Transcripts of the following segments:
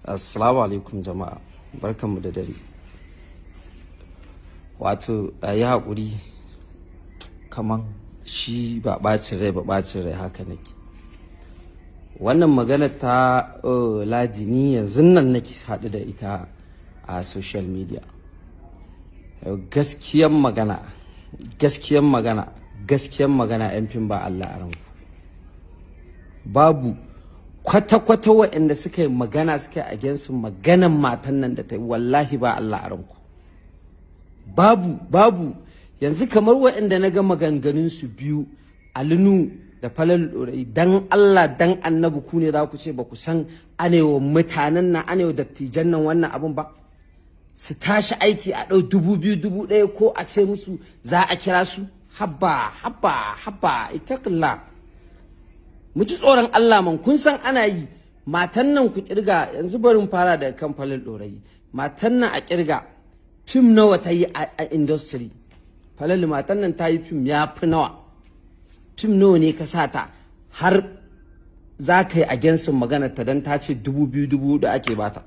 Assalamu alaikum jama'a, barkanmu da dare. Wato a yi haƙuri, kaman shi ba ɓacin rai haka nake. Wannan magana ta Ladi ni yanzu nan nake haɗu da ita a social media. Gaskiyan magana yan fim ba Allah a ranku. Babu kwata-kwata waɗanda suka yi magana suka yi against maganan matan nan da ta yi, wallahi ba Allah a ranku. Babu yanzu kamar waɗanda na ga maganganun su biyu, Alinu da Falalu Dorayi, dan Allah dan Annabi ku ne za ku ce ba ku san anewa mutanen nan, anewa dattijan nan wannan abun ba? Su tashi aiki a ɗau 2,000 1,000 ko a ce musu za a kira su? Habba ittaqillah. Mu ji tsoron Allah man, kun san ana yi. Matan nan ku kirga, yanzu barin fara daga kan Falalu Dorayi. Matan nan a kirga fim nawa ta yi a industry? Falalu, matan nan ta yi fim ya fi nawa? Fim nawa ne ka sa ta har za ka yi against maganar ta don ta ce 2,000 2,000 ake bata?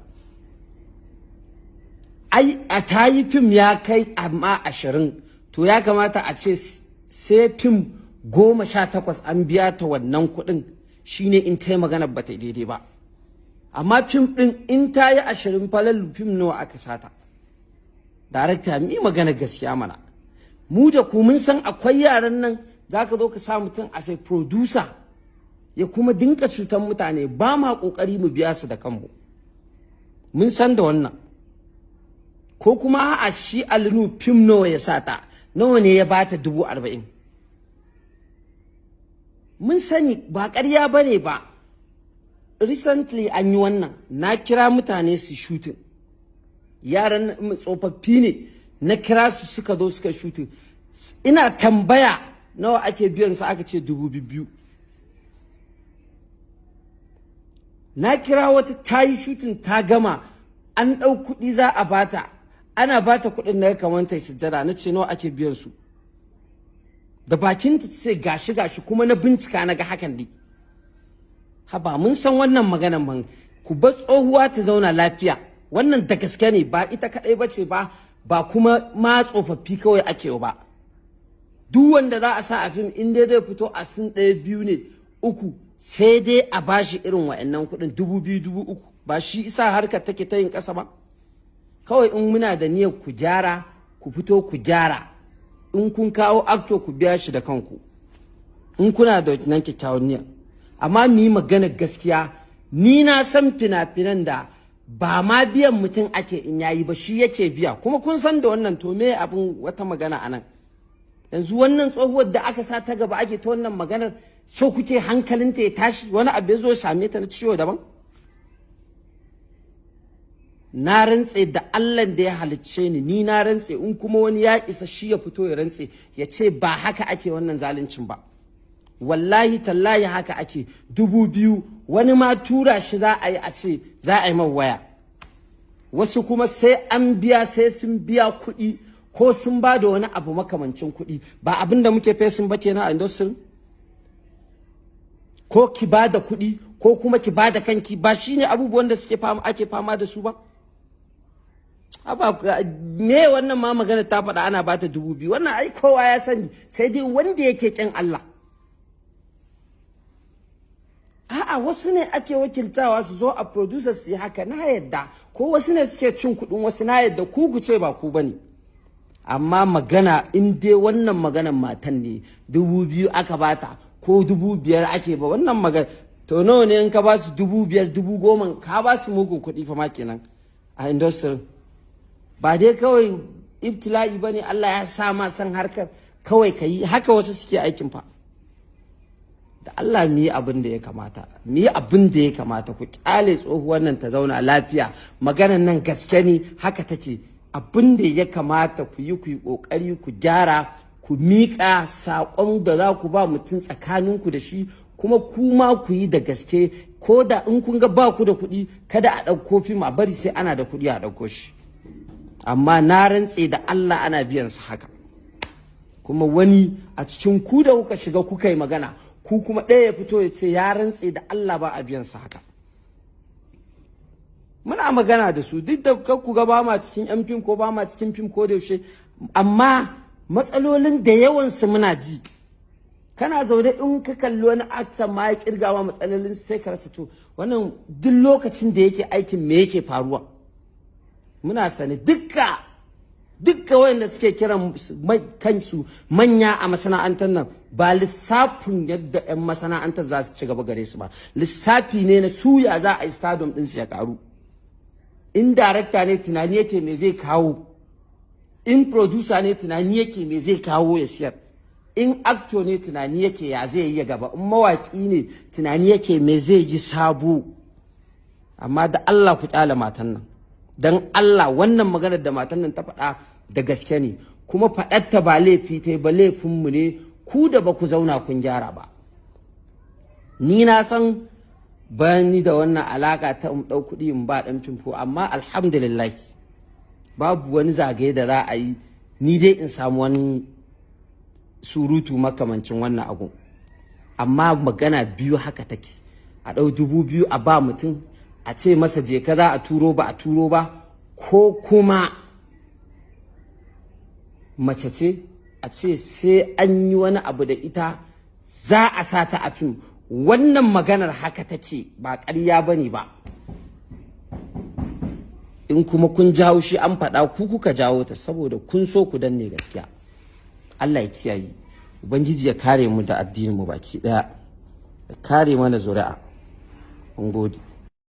Ai a ta yi fim ya kai amma 20, to ya kamata a ce sai fim 18 an biya ta wannan kuɗin, shine in ta yi magana ba ta daidai ba. Amma fim ɗin in ta yi 20, Falalu fim nawa aka sata? Darakta mi magana gaskiya mana. Mu da ku mun san akwai yaran nan, za ka zo ka sa mutum a sai producer ya kuma dinka cutar mutane, ba ma ƙoƙari mu biya su da kanmu. Mun san da wannan. Ko kuma a shi Alinu fim nawa ya sata, nawa ne ya bata 40,000? Mun sani ba ƙarya bane ba. Recently an yi wannan, na kira mutane su shooting, yaran tsofaffi ne na kira su suka zo suka shooting. Ina tambaya nawa ake biyan su, aka ce 2,000. Na kira wata ta yi shooting ta gama, an ɗau kuɗi za a bata, ana bata kuɗin na kamar ta sujjada, na ce nawa ake biyan su? Da bakin ta ce gashi kuma na bincika na ga hakan dai. Haba, mun san wannan maganan man, ku bar tsohuwa ta zauna lafiya. Wannan da gaske ne, ba ita kadai bace ba kuma ma tsofaffi kawai ake ba. Duk wanda za a sa a fim in dai zai fito a sun 1 2 ne 3, sai dai a bashi irin wa'annan kuɗin 2,000 3,000. Ba shi isa harkar take ta yin ƙasa ba? Kawai in muna da niyyar ku gyara, ku fito ku gyara. In kun kawo actor ku biya shi da kanku, in kuna da nan kyakkyawan niyya. Amma mu yi magana gaskiya, ni na san fina-finan da ba ma biyan mutum ake in yayi ba, shi yake biya, kuma kun san da wannan. To me abin wata magana anan? Yanzu wannan tsohuwar da aka sa ta gaba ake ta wannan maganar, so kuke hankalinta ya tashi, wani abu ya zo ya same ta na ciwo daban? Na rantse da Allah da ya halicce ni na rantse, in kuma wani ya isa shi ya fito ya rantse ya ce ba haka ake wannan zaluncin ba. Wallahi tallahi haka ake. 2,000 wani ma tura shi za a yi, a ce za a yi man waya. Wasu kuma sai an biya, sai sun biya kuɗi ko sun ba da wani abu makamancin kuɗi. Ba abin da muke fesin ba kenan a industry? Ko ki ba da kuɗi ko kuma ki ba da kanki, ba shine abubuwan da ake fama da su ba? Me wannan ma magana ta faɗa ana bata 2,000, wannan ai kowa ya sani, sai dai wanda yake kin Allah. A'a, wasu ne ake wakiltawa su zo a producers su yi haka, na yadda. Ko wasu ne suke cin kuɗin wasu, na yadda. Ku ce ba ku bane. Amma magana in dai wannan maganan matan ne 2,000 aka bata ko 5,000 ake ba, wannan magana to nawa ne in ka ba su 5,000 10,000, ka ba su mugun kuɗi fa ma kenan a industry. Ba dai kawai ibtila'i bane, Allah ya sa ma san harkar kawai ka yi haka. Wasu suke aikin fa. Da Allah mu yi abin da ya kamata, ku kyale tsohuwar nan ta zauna lafiya. Maganar nan gaske ne, haka take. Abin da ya kamata ku yi kokari ku gyara, ku miƙa saƙon da za ku ba mutum tsakaninku da shi, kuma kuma ku yi da gaske. Ko da in kun ga ba ku da kuɗi, kada a ɗauko fim a bari sai ana da kuɗi a ɗauko shi. Amma na rantse da Allah ana biyan su haka. Kuma wani a cikin ku da kuka shiga kuka yi magana, ku kuma ɗaya ya fito ya ce ya rantse da Allah ba a biyan sa haka. muna magana da su duk da ku ga ba ma cikin yan fim ko ba ma cikin fim ko da yaushe, amma matsalolin da yawansu muna ji. Kana zaune in ka kalli wani actor ma ya kirga ma matsalolin sai ka rasa to wannan duk lokacin da yake aikin me yake faruwa. Muna sani dukka wayanda suke kiran kansu manya a masana'antar nan ba lissafin yadda 'yan masana'antar za su ci gaba gare su ba, lissafi ne na suya za a yi stadium din su ya karu. In director ne tunani yake me zai kawo, in producer ne tunani yake me zai kawo ya siyar, in actor ne tunani yake ya zai yi gaba, in mawaki ne tunani yake me zai yi sabo. Amma da Allah ku kyale matan nan, dan Allah wannan maganar da matan nan ta faɗa da gaske ne, kuma faɗarta ba laifi ta ba, laifinmu ne ku da ba ku zauna kun gyara ba. Ni na san bani da wannan alaka ta ɗau kuɗi in ba ɗan fim ko, amma alhamdulillah babu wani zagaye da za a yi ni dai in samu wani surutu makamancin wannan abu. Amma magana biyu haka take, a ɗau 2000 a ba mutum a ce masa je ka za a turo ba a turo ba, ko kuma mace ce a ce sai an yi wani abu da ita za a sa ta a fim. Wannan maganar haka take, ba ƙarya bane ba. In kuma kun jawo shi an faɗa ku kuka jawo ta saboda kun so ku danne gaskiya. Allah ya kiyaye, Ubangiji ya kare mu da addinin mu baki ɗaya, ya kare mana zuri'a. Mun gode.